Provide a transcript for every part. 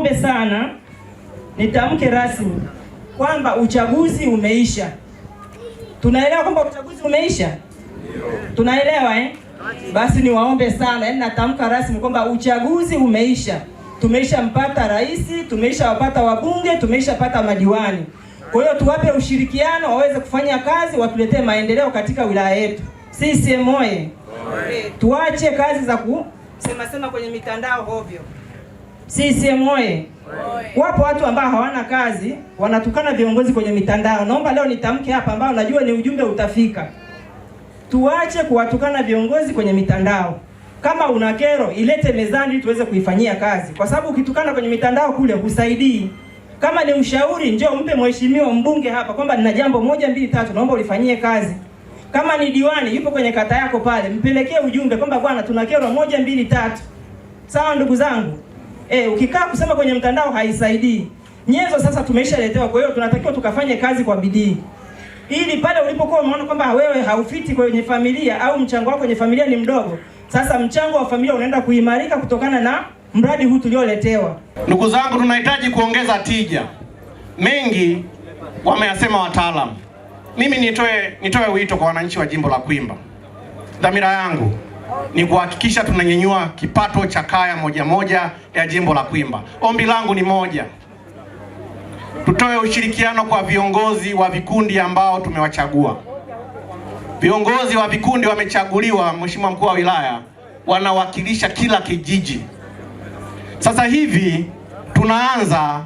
niwaombe sana nitamke rasmi kwamba uchaguzi umeisha. Tunaelewa kwamba uchaguzi umeisha? Tunaelewa Basi niwaombe sana, yaani natamka rasmi kwamba uchaguzi umeisha. Tumeshampata rais, tumeshawapata wabunge, tumeshapata madiwani. Kwa hiyo tuwape ushirikiano waweze kufanya kazi, watuletee maendeleo katika wilaya yetu. CCM oye! Tuache kazi za kusema kwenye mitandao hovyo. CCM oye! Wapo watu ambao hawana kazi, wanatukana viongozi kwenye mitandao. Naomba leo nitamke hapa ambao najua ni ujumbe utafika. Tuache kuwatukana viongozi kwenye mitandao. Kama una kero, ilete mezani ili tuweze kuifanyia kazi. Kwa sababu ukitukana kwenye mitandao kule husaidii. Kama ni ushauri, njoo mpe mheshimiwa mbunge hapa kwamba nina jambo 1 2 3 naomba ulifanyie kazi. Kama ni diwani yupo kwenye kata yako pale, mpelekee ujumbe kwamba bwana tuna kero 1 2 3. Sawa ndugu zangu? Ukikaa kusema kwenye mtandao haisaidii. Nyenzo sasa tumeshaletewa, kwa hiyo tunatakiwa tukafanye kazi kwa bidii. Ili pale ulipokuwa umeona kwamba wewe haufiti kwenye familia au mchango wako kwenye familia ni mdogo, sasa mchango wa familia unaenda kuimarika kutokana na mradi huu tulioletewa. Ndugu zangu, tunahitaji kuongeza tija. Mengi wameyasema wataalamu. Mimi nitoe wito kwa wananchi wa jimbo la Kwimba. Dhamira yangu ni kuhakikisha tunanyenyua kipato cha kaya moja moja ya jimbo la Kwimba. Ombi langu ni moja. Tutoe ushirikiano kwa viongozi wa vikundi ambao tumewachagua. Viongozi wa vikundi wamechaguliwa, Mheshimiwa Mkuu wa Wilaya, wanawakilisha kila kijiji. Sasa hivi tunaanza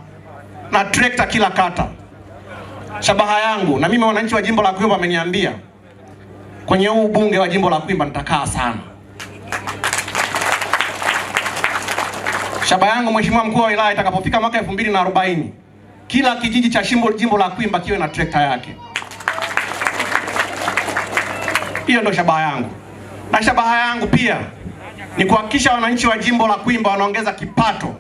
na trekta kila kata. Shabaha yangu, na mimi wananchi wa jimbo la Kwimba wameniambia kwenye huu bunge wa jimbo la Kwimba nitakaa sana. Shabaha yangu Mheshimiwa Mkuu wa Wilaya, itakapofika mwaka 2040 kila kijiji cha jimbo la Kwimba kiwe na trekta yake. Hiyo ndio shabaha yangu. Na shabaha yangu pia ni kuhakikisha wananchi wa jimbo la Kwimba wanaongeza kipato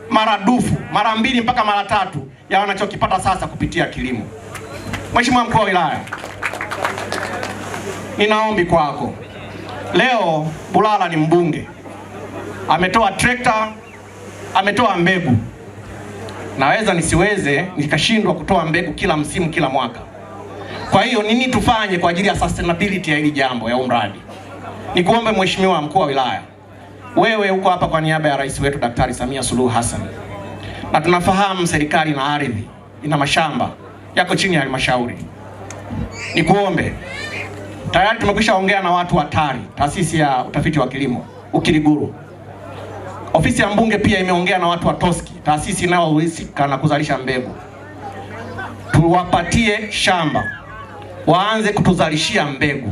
maradufu, mara 2 mpaka mara 3 ya wanachokipata sasa kupitia kilimo. Mheshimiwa Mkuu wa Wilaya, ninaombi kwako. Leo Bulala ni mbunge. Ametoa trekta, ametoa mbegu. Naweza nisiweze nikashindwa kutoa mbegu kila msimu kila mwaka. Kwa hiyo nini tufanye kwa ajili ya sustainability ya hili jambo ya umradi? Nikuombe Mheshimiwa Mkuu wa Wilaya, wewe uko hapa kwa niaba ya rais wetu Daktari Samia Suluhu Hassan. Na tunafahamu serikali na ardhi ina mashamba yako chini ya halmashauri. Nikuombe, tayari tumekwisha ongea na watu wa TARI, taasisi ya utafiti wa kilimo Ukiriguru. Ofisi ya mbunge pia imeongea na watu wa TOSCI, taasisi inayohusika na kuzalisha mbegu. Tuwapatie shamba, waanze kutuzalishia mbegu,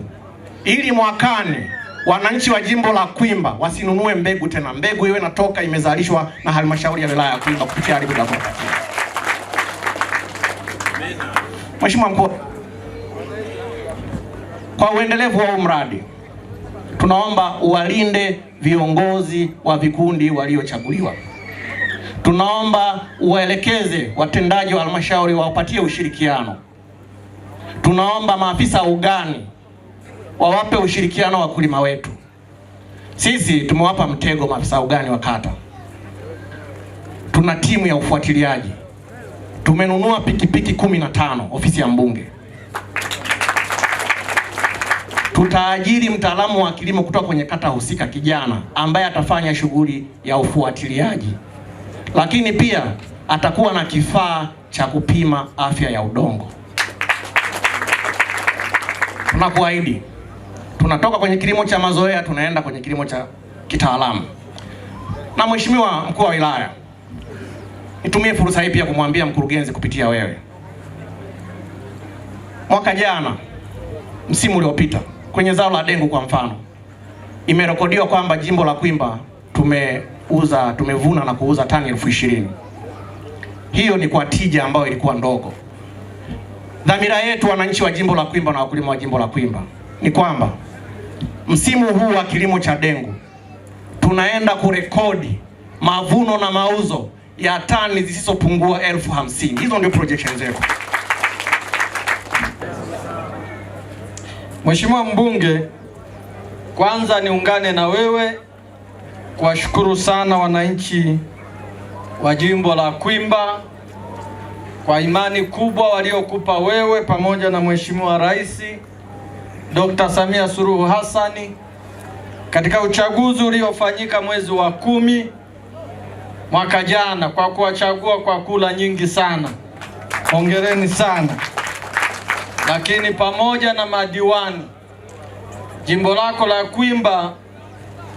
ili mwakani wananchi wa jimbo la Kwimba wasinunue mbegu tena. Mbegu iwe natoka imezalishwa na halmashauri ya wilaya ya Kwimba kupitia Aribu Dakota. Mheshimiwa Mkuu, kwa uendelevu wa mradi tunaomba uwalinde viongozi wa vikundi waliochaguliwa. Tunaomba uwaelekeze watendaji wa halmashauri wawapatie ushirikiano. Tunaomba maafisa ugani wawape ushirikiano wakulima wetu. Sisi tumewapa mtego maafisa ugani wa kata. Tuna timu ya ufuatiliaji. Tumenunua pikipiki 15 ofisi ya mbunge. Tutaajiri mtaalamu wa kilimo kutoka kwenye kata husika, kijana ambaye atafanya shughuli ya ufuatiliaji. Lakini pia atakuwa na kifaa cha kupima afya ya udongo. Tunakuahidi, tunatoka kwenye kilimo cha mazoea tunaenda kwenye kilimo cha kitaalamu. Na Mheshimiwa Mkuu wa Wilaya, nitumie fursa hii pia kumwambia mkurugenzi kupitia wewe. Mwaka jana, msimu uliopita, kwenye zao la dengu kwa mfano, imerekodiwa kwamba jimbo la Kwimba tumevuna na kuuza tani 20,000. Hiyo ni kwa tija ambayo ilikuwa ndogo. Dhamira yetu wananchi wa jimbo la Kwimba na wakulima wa jimbo la Kwimba ni kwamba msimu huu wa kilimo cha dengu tunaenda kurekodi mavuno na mauzo ya tani zisizopungua 50,000. Hizo ndio projections zetu. Mheshimiwa mbunge, kwanza niungane na wewe kuwashukuru sana wananchi wa jimbo la Kwimba, kwa imani kubwa waliokupa wewe pamoja na Mheshimiwa Rais Dr. Samia Suluhu Hassani katika uchaguzi uliofanyika mwezi wa 10 mwaka jana, kwa kuwachagua kwa kula nyingi sana. Hongereni sana. Lakini pamoja na madiwani, jimbo lako la Kwimba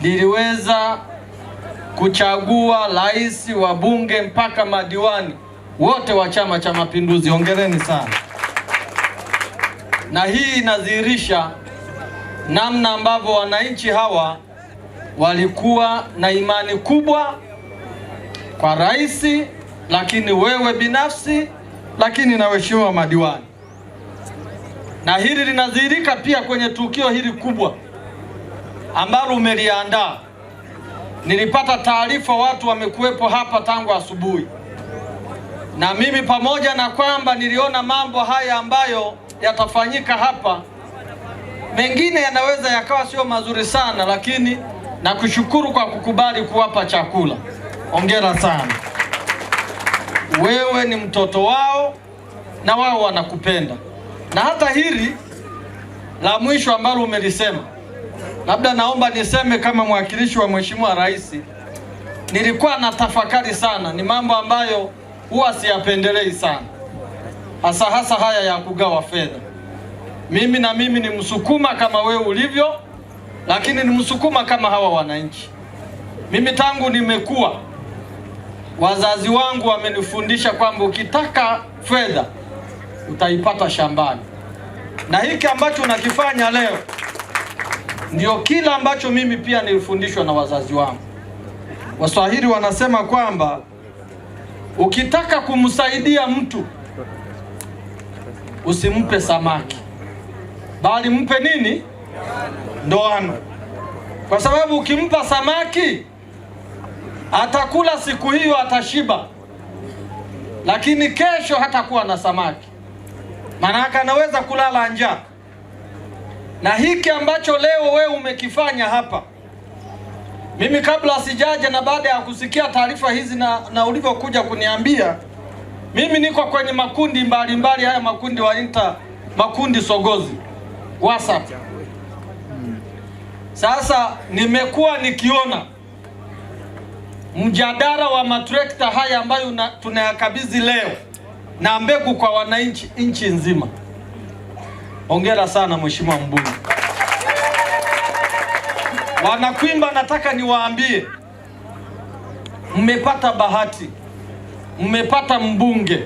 liliweza kuchagua rais, wabunge mpaka madiwani wote wa Chama cha Mapinduzi. Hongereni sana. Na hii inadhihirisha namna ambavyo wananchi hawa walikuwa na imani kubwa kwa rais, lakini wewe binafsi, lakini na waheshimiwa madiwani. Na hili linadhihirika pia kwenye tukio hili kubwa ambalo umeliandaa. Nilipata taarifa watu wamekuwepo hapa tangu asubuhi, na mimi pamoja na kwamba niliona mambo haya ambayo yatafanyika hapa, mengine yanaweza yakawa sio mazuri sana, lakini nakushukuru kwa kukubali kuwapa chakula. Hongera sana. Wewe ni mtoto wao na wao wanakupenda. Na hata hili la mwisho ambalo umelisema, labda naomba niseme kama mwakilishi wa Mheshimiwa Rais, nilikuwa na tafakari sana. Ni mambo ambayo huwa siyapendelei sana, hasa haya ya kugawa fedha. Mimi ni Msukuma kama wewe ulivyo, lakini ni Msukuma kama hawa wananchi. Mimi tangu nimekuwa, wazazi wangu wamenifundisha kwamba ukitaka fedha utaipata shambani. Na hiki ambacho unakifanya leo ndio kila ambacho mimi pia nilifundishwa na wazazi wangu. Waswahili wanasema kwamba ukitaka kumsaidia mtu usimpe samaki, bali mpe nini? Ndoano. Kwa sababu ukimpa samaki atakula siku hiyo, atashiba, lakini kesho hatakuwa na samaki, maana anaweza kulala njaa. Na hiki ambacho leo wewe umekifanya hapa, mimi kabla sijaja na baada ya kusikia taarifa hizi na ulivyokuja kuniambia, mimi niko kwenye makundi mbalimbali, haya makundi wanaita makundi sogozi WhatsApp. Sasa nimekuwa nikiona mjadala wa matrekta haya ambayo tunayakabidhi leo na mbegu kwa wananchi nchi nzima. Hongera sana Mheshimiwa Mbunge. Wanakwimba, nataka niwaambie, mmepata bahati, mmepata mbunge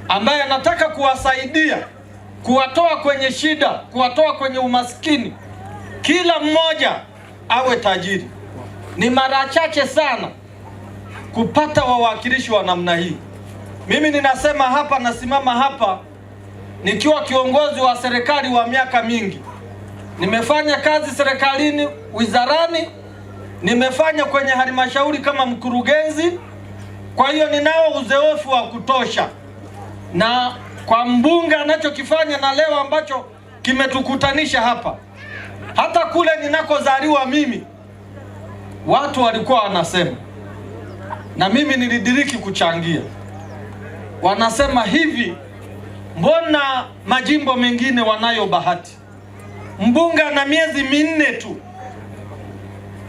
ambaye anataka kuwasaidia, kuwatoa kwenye shida, kuwatoa kwenye umaskini, kila mmoja awe tajiri. Ni mara chache sana kupata wawakilishi wa namna hii. Mimi ninasema hapa, nasimama hapa nikiwa kiongozi wa serikali wa miaka mingi. Nimefanya kazi serikalini, wizarani, nimefanya kwenye halmashauri kama mkurugenzi. Kwa hiyo ninao uzoefu wa kutosha, na kwa mbunge anachokifanya na leo ambacho kimetukutanisha hapa, hata kule ninakozaliwa mimi watu walikuwa wanasema, na mimi nilidiriki kuchangia. Wanasema hivi, mbona majimbo mengine wanayo bahati, mbunge ana miezi 4 tu,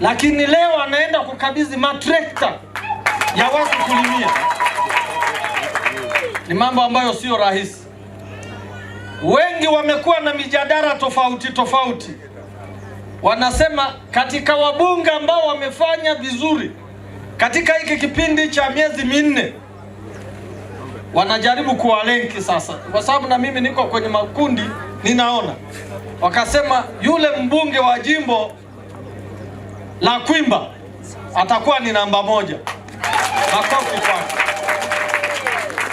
lakini leo anaenda kukabidhi matrekta ya watu kulimia. Ni mambo ambayo sio rahisi. Wengi wamekuwa na mijadala tofauti. Wanasema katika wabunge ambao wamefanya vizuri katika hiki kipindi cha miezi 4, wanajaribu kuwalenki sasa, kwa sababu na mimi niko kwenye makundi ninaona. Wakasema yule mbunge wa jimbo la Kwimba atakuwa ni namba 1. Makofi kwake.